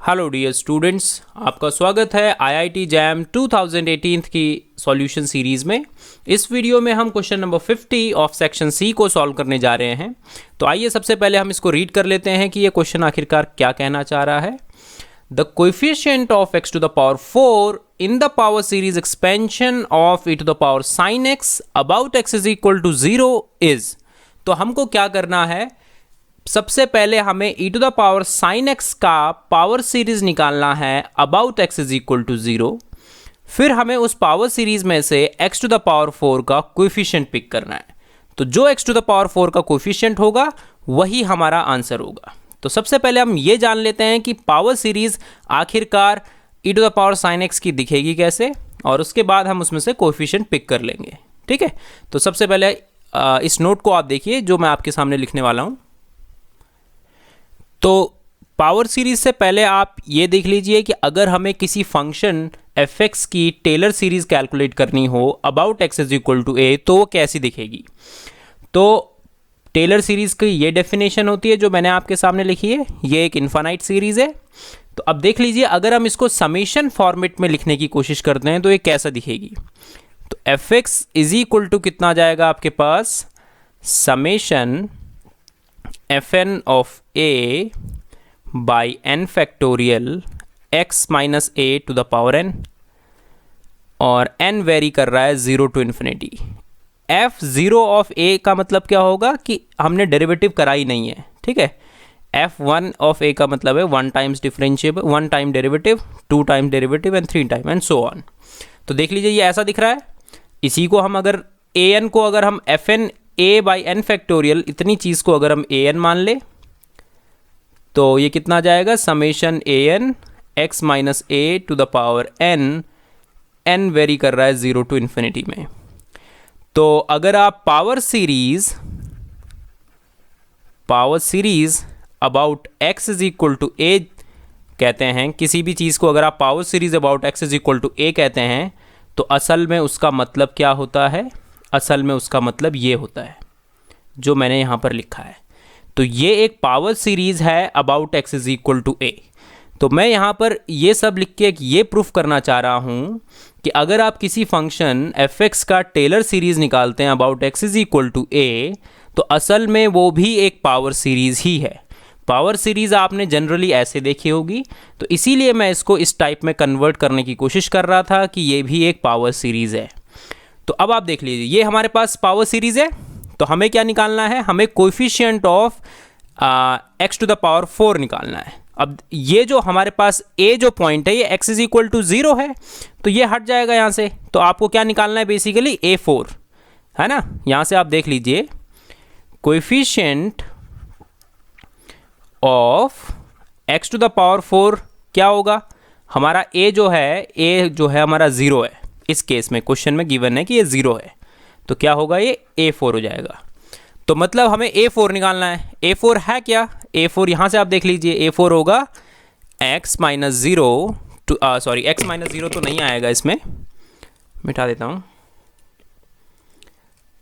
Hello dear students, आपका स्वागत है आईआईटी जैम 2018 की सॉल्यूशन सीरीज़ में। इस वीडियो में हम question number 50 of section C को सॉल्व करने जा रहे हैं। तो आइए सबसे पहले हम इसको रीड कर लेते हैं कि ये क्वेश्चन आखिरकार क्या कहना चाह रहा है। The coefficient of x to the power 4 in the power series expansion of e to the power sin x about x is equal to 0 is. तो हमको क्या करना है, सबसे पहले हमें e to the power sine x का power series निकालना है about x is equal to 0। फिर हमें उस पावर सीरीज में से x टू द पावर 4 का कोएफिशिएंट पिक करना है। तो जो x टू द पावर 4 का कोएफिशिएंट होगा वही हमारा आंसर होगा। तो सबसे पहले हम ये जान लेते हैं कि पावर सीरीज आखिरकार e to the power sine x की दिखेगी कैसे, और उसके बाद हम उसमें से कोएफिशिएंट पिक कर लेंगे। ठीक है, तो सबसे पहले इस नोट को आप देखिए जो मैं आपके सामने लिखने वाला हूँ। तो पावर सीरीज से पहले आप ये देख लीजिए कि अगर हमें किसी फंक्शन f(x) की टेलर सीरीज कैलकुलेट करनी हो about x is equal to a, तो वो कैसी दिखेगी। तो टेलर सीरीज की ये डेफिनेशन होती है जो मैंने आपके सामने लिखी है। ये एक इन्फानाइट सीरीज है। तो अब देख लीजिए, अगर हम इसको समेशन फॉर्मेट में लिखने की कोशिश करते हैं तो ये कैसा दिखेगी। तो f(x) इज इक्वल टू कितना जाएगा आपके पास, summation fn of a by n factorial x minus a to the power n, और n वेरी कर रहा है 0 to infinity. f0 of a का मतलब क्या होगा कि हमने डेरिवेटिव कराई नहीं है। ठीक है, f1 ऑफ a का मतलब है 1 times differentiable, 1 time derivative, 2 time derivative and 3 time and so on. तो देख लीजिए ये ऐसा दिख रहा है। इसी को हम अगर an को अगर हम fn a by n factorial, इतनी चीज़ को अगर हम a n मान ले तो ये कितना जाएगा, summation a n x minus a to the power n, n vary कर रहा है 0 टू इन्फिनिटी में। तो अगर आप power series about x is equal to a कहते हैं, किसी भी चीज़ को अगर आप power series about x is equal to a कहते हैं, तो असल में उसका मतलब क्या होता है, असल में उसका मतलब ये होता है जो मैंने यहाँ पर लिखा है। तो ये एक पावर सीरीज है about x is equal to a। तो मैं यहाँ पर ये सब लिख के ये प्रूफ करना चाह रहा हूँ कि अगर आप किसी फंक्शन f(x) का टेलर सीरीज निकालते हैं about x is equal to a, तो असल में वो भी एक पावर सीरीज ही है। पावर सीरीज आपने जनरली ऐसे देखी होगी, तो इसीलिए मैं इसको इस टाइप में कन्वर्ट करने की कोशिश कर रहा था कि ये भी एक पावर सीरीज है। तो अब आप देख लीजिए, ये हमारे पास पावर सीरीज है। तो हमें क्या निकालना है, हमें coefficient of x to the power 4 निकालना है। अब ये जो हमारे पास a जो पॉइंट है ये x इज इक्वल टू 0 है, तो ये हट जाएगा यहाँ से। तो आपको क्या निकालना है, बेसिकली a4 है ना। यहाँ से आप देख लीजिए coefficient of x to the power 4 क्या होगा, हमारा a जो है हमारा 0 है। इस केस में क्वेश्चन में गिवन है कि ये 0 है, तो क्या होगा, ये a4 हो जाएगा। तो मतलब हमें a4 निकालना है। a4 है क्या, a4 यहाँ से आप देख लीजिए, a4 होगा x minus 0 to x minus 0 तो नहीं आएगा, इसमें मिटा देता हूँ।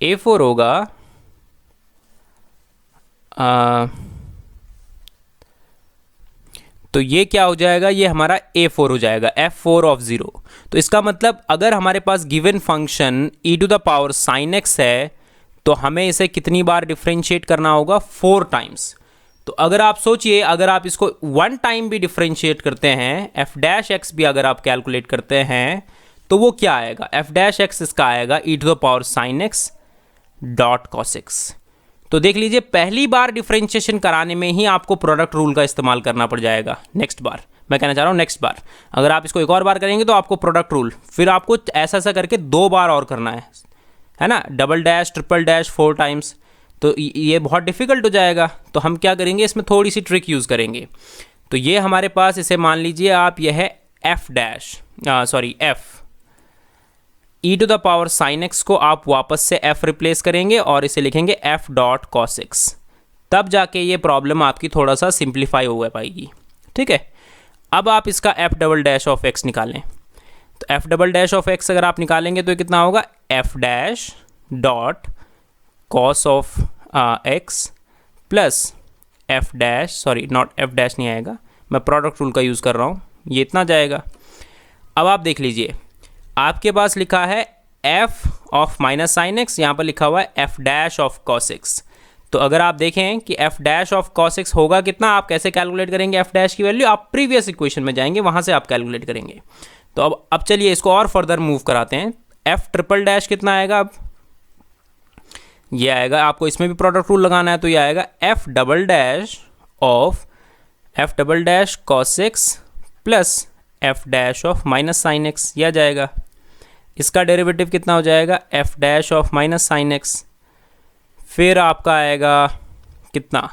a4 होगा तो ये क्या हो जाएगा, ये हमारा a4 हो जाएगा, f4 ऑफ 0। तो इसका मतलब अगर हमारे पास given function e to the power sine x है, तो हमें इसे कितनी बार डिफरेंशिएट करना होगा, 4 टाइम्स। तो अगर आप सोचिए, अगर आप इसको 1 टाइम भी डिफरेंशिएट करते हैं, f' भी अगर आप कैलकुलेट करते हैं, तो वो क्या आएगा, f' इसका आएगा e to the power sine x dot cos x। तो देख लीजिए, पहली बार डिफरेंशिएशन कराने में ही आपको प्रोडक्ट रूल का इस्तेमाल करना पड़ जाएगा। नेक्स्ट बार मैं कहना चाह रहा हूँ, नेक्स्ट बार अगर आप इसको एक और बार करेंगे तो आपको प्रोडक्ट रूल, फिर आपको ऐसा करके 2 बार और करना है ना, double dash, triple dash, 4 times. तो ये बहुत डिफिकल्ट हो जाएगा। तो हम क्या करेंगे, इसमें थोड़ी सी ट्रिक यूज़ करेंगे। तो ये हमारे पास, इसे मान लीजिए आप, यह है f e to the power sine x को आप वापस से f रिप्लेस करेंगे और इसे लिखेंगे f डॉट cos x। तब जाके ये प्रॉब्लम आपकी थोड़ा सा सिंप्लीफाई हो पाएगी। ठीक है, अब आप इसका f double dash of x निकालें। तो f double dash of x अगर आप निकालेंगे तो कितना होगा, f dash dot cos of x plus f dash, sorry not f dash नहीं आएगा, मैं प्रोडक्ट रूल का यूज़ कर रहा हूँ, ये इतना जाएगा। अब आप देख लीजिए, आपके पास लिखा है f of minus sine x, यहाँ पर लिखा हुआ है f dash of cos x. तो अगर आप देखें कि f dash of cos x होगा कितना, आप कैसे कैलकुलेट करेंगे f डैश की वैल्यू, आप प्रीवियस इक्वेशन में जाएंगे, वहाँ से आप कैलकुलेट करेंगे। तो अब चलिए इसको और फर्दर मूव कराते हैं। f ट्रिपल डैश कितना आएगा, अब ये आएगा, आपको इसमें भी प्रोडक्ट रूल लगाना है, तो ये आएगा f double dash of f double dash cos x plus f dash of minus sine x, यह जाएगा। इसका डेरिवेटिव कितना हो जाएगा, f dash of minus sine x, फिर आपका आएगा कितना,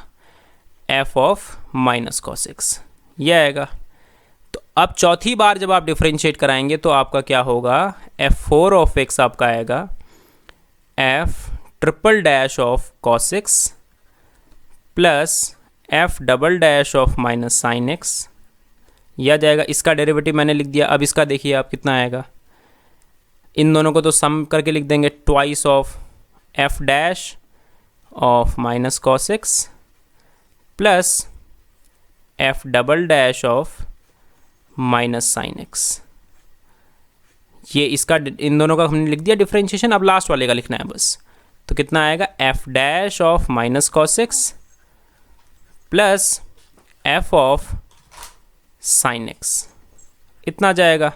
f of minus cos x, यह आएगा। तो अब चौथी बार जब आप डिफरेंशिएट कराएंगे तो आपका क्या होगा, f4 ऑफ x आपका आएगा f triple dash of cos x plus f double dash of minus sine x, यह जाएगा। इसका डेरिवेटिव मैंने लिख दिया। अब इसका देखिए आप कितना आएगा, इन दोनों को तो सम करके लिख देंगे, twice of f dash of minus cos x plus f double dash of minus sine x, ये इसका इन दोनों का हमने लिख दिया डिफरेंशिएशन। अब लास्ट वाले का लिखना है बस, तो कितना आएगा, f dash of minus cos x plus f of sine x, इतना जाएगा।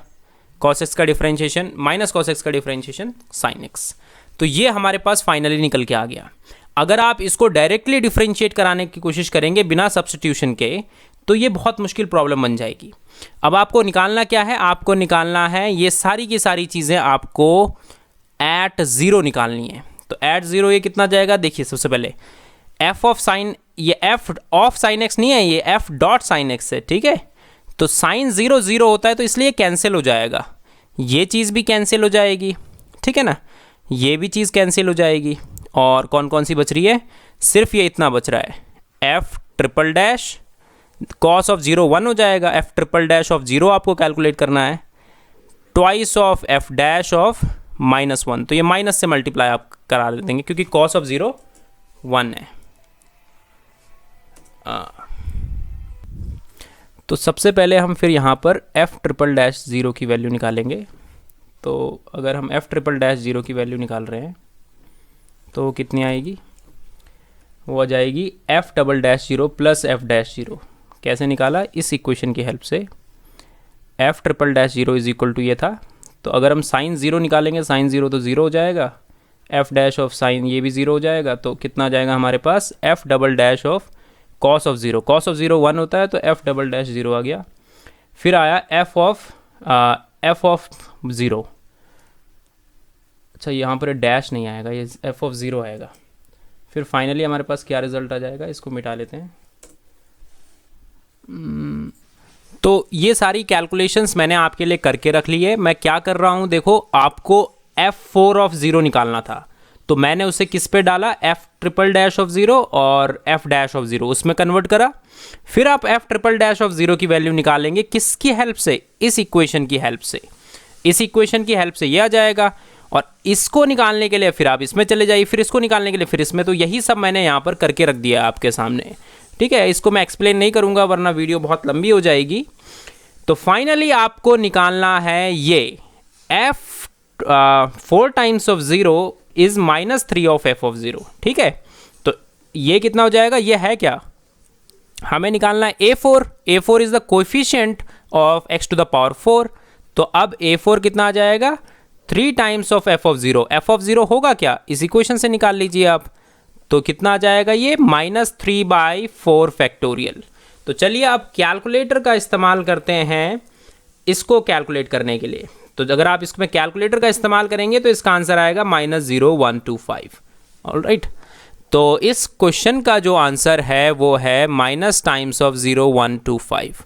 कॉस एक्स का डिफरेंशिएशन माइनस कॉस एक्स का डिफरेंशिएशन साइन एक्स। तो ये हमारे पास फाइनली निकल के आ गया। अगर आप इसको डायरेक्टली डिफरेंशिएट कराने की कोशिश करेंगे बिना सब्स्टिट्यूशन के, तो ये बहुत मुश्किल प्रॉब्लम बन जाएगी। अब आपको निकालना क्या है, आपको निकालना है ये सारी की सारी चीज़ें आपको एट ज़ीरो निकालनी है। तो एट ज़ीरो ये कितना जाएगा, देखिए सबसे पहले f ऑफ साइन, ये f ऑफ साइन एक्स नहीं है, ये f डॉट साइन एक्स है, ठीक है। तो साइन ज़ीरो ज़ीरो होता है तो इसलिए कैंसिल हो जाएगा, ये चीज़ भी कैंसिल हो जाएगी, ठीक है ना, ये भी चीज़ कैंसिल हो जाएगी। और कौन कौन सी बच रही है, सिर्फ ये इतना बच रहा है, f triple dash cos of zero 1 हो जाएगा, f triple dash of zero आपको कैलकुलेट करना है, twice of f dash of minus 1, तो ये माइनस से मल्टीप्लाई आप करा देंगे क्योंकि कॉस ऑफ ज़ीरो 1 है। तो सबसे पहले हम फिर यहाँ पर f ट्रिपल डैश ज़ीरो की वैल्यू निकालेंगे। तो अगर हम f ट्रिपल डैश ज़ीरो की वैल्यू निकाल रहे हैं तो कितनी आएगी, वो आ जाएगी f double dash zero plus f dash zero. कैसे निकाला, इस इक्वेशन की हेल्प से, f triple dash zero is equal to ये था, तो अगर हम साइन ज़ीरो निकालेंगे, साइन ज़ीरो तो ज़ीरो हो जाएगा, f डैश ऑफ साइन ये भी ज़ीरो हो जाएगा, तो कितना जाएगा हमारे पास, f double dash of cos of zero, cos of zero 1 होता है तो f डबल डैश ज़ीरो आ गया। फिर आया f ऑफ ज़ीरो, अच्छा यहाँ पर डैश नहीं आएगा, ये f ऑफ ज़ीरो आएगा। फिर फाइनली हमारे पास क्या रिजल्ट आ जाएगा, इसको मिटा लेते हैं। तो ये सारी कैलकुलेशंस मैंने आपके लिए करके रख ली है। मैं क्या कर रहा हूँ, देखो आपको f4 ऑफ ज़ीरो निकालना था, तो मैंने उसे किस पे डाला, f triple dash of zero और f डैश ऑफ ज़ीरो, उसमें कन्वर्ट करा। फिर आप f triple dash of zero की वैल्यू निकालेंगे, किसकी हेल्प से, इस इक्वेशन की हेल्प से, इस इक्वेशन की हेल्प से ये आ जाएगा। और इसको निकालने के लिए फिर आप इसमें चले जाइए, फिर इसको निकालने के लिए फिर इसमें, तो यही सब मैंने यहाँ पर करके रख दिया आपके सामने, ठीक है। इसको मैं एक्सप्लेन नहीं करूँगा वरना वीडियो बहुत लंबी हो जाएगी। तो फाइनली आपको निकालना है ये f 4 times of zero is -3 of f of zero, ठीक है। तो ये कितना हो जाएगा, ये है क्या, हमें निकालना है a4, a4 is the coefficient of x to the power 4। तो अब a4 कितना आ जाएगा, 3 times of f of zero, f of zero होगा क्या, इस इक्वेशन से निकाल लीजिए आप, तो कितना आ जाएगा ये, -3/4 फैक्टोरियल। तो चलिए अब कैलकुलेटर का इस्तेमाल करते हैं इसको कैलकुलेट करने के लिए। तो अगर आप इसमें कैलकुलेटर का इस्तेमाल करेंगे तो इसका आंसर आएगा -0125। ऑलराइट, तो इस क्वेश्चन का जो आंसर है वो है माइनस टाइम्स ऑफ 0125,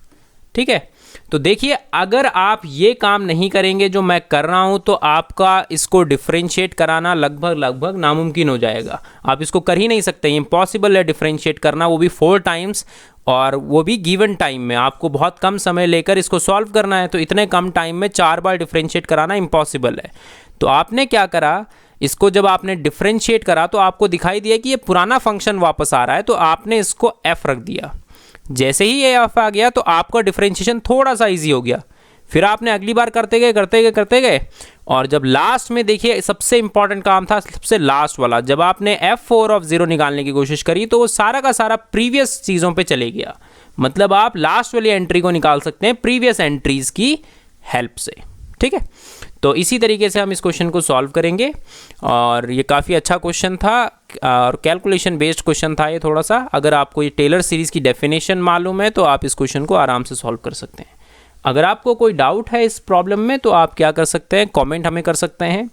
ठीक है। तो देखिए अगर आप ये काम नहीं करेंगे जो मैं कर रहा हूँ तो आपका इसको डिफरेंशिएट कराना लगभग नामुमकिन हो जाएगा। आप इसको कर ही नहीं सकते, इम्पॉसिबल है डिफरेंशिएट करना, वो भी 4 टाइम्स, और वो भी गिवन टाइम में। आपको बहुत कम समय लेकर इसको सॉल्व करना है, तो इतने कम टाइम में 4 बार डिफरेंशिएट कराना इम्पॉसिबल है। तो आपने क्या करा, इसको जब आपने डिफरेंशिएट करा तो आपको दिखाई दिया कि ये पुराना फंक्शन वापस आ रहा है, तो आपने इसको f रख दिया। जैसे ही ये एफ आ गया तो आपका डिफरेंशिएशन थोड़ा सा ईजी हो गया। फिर आपने अगली बार करते गए और जब लास्ट में देखिए सबसे इंपॉर्टेंट काम था, सबसे लास्ट वाला, जब आपने f4 ऑफ 0 निकालने की कोशिश करी तो वो सारा का सारा प्रीवियस चीज़ों पे चले गया। मतलब आप लास्ट वाली एंट्री को निकाल सकते हैं प्रीवियस एंट्रीज की हेल्प से। ठीक है, तो इसी तरीके से हम इस क्वेश्चन को सॉल्व करेंगे और ये काफ़ी अच्छा क्वेश्चन था और कैलकुलेशन बेस्ड क्वेश्चन था ये थोड़ा सा। अगर आपको ये टेलर सीरीज़ की डेफिनेशन मालूम है तो आप इस क्वेश्चन को आराम से सॉल्व कर सकते हैं। अगर आपको कोई डाउट है इस प्रॉब्लम में तो आप क्या कर सकते हैं, कमेंट हमें कर सकते हैं।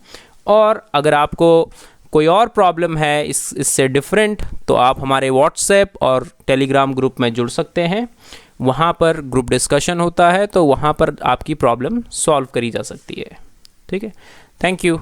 और अगर आपको कोई और प्रॉब्लम है इससे डिफरेंट तो आप हमारे व्हाट्सएप और टेलीग्राम ग्रुप में जुड़ सकते हैं। वहाँ पर ग्रुप डिस्कशन होता है तो वहाँ पर आपकी प्रॉब्लम सॉल्व करी जा सकती है। ठीक है, थैंक यू।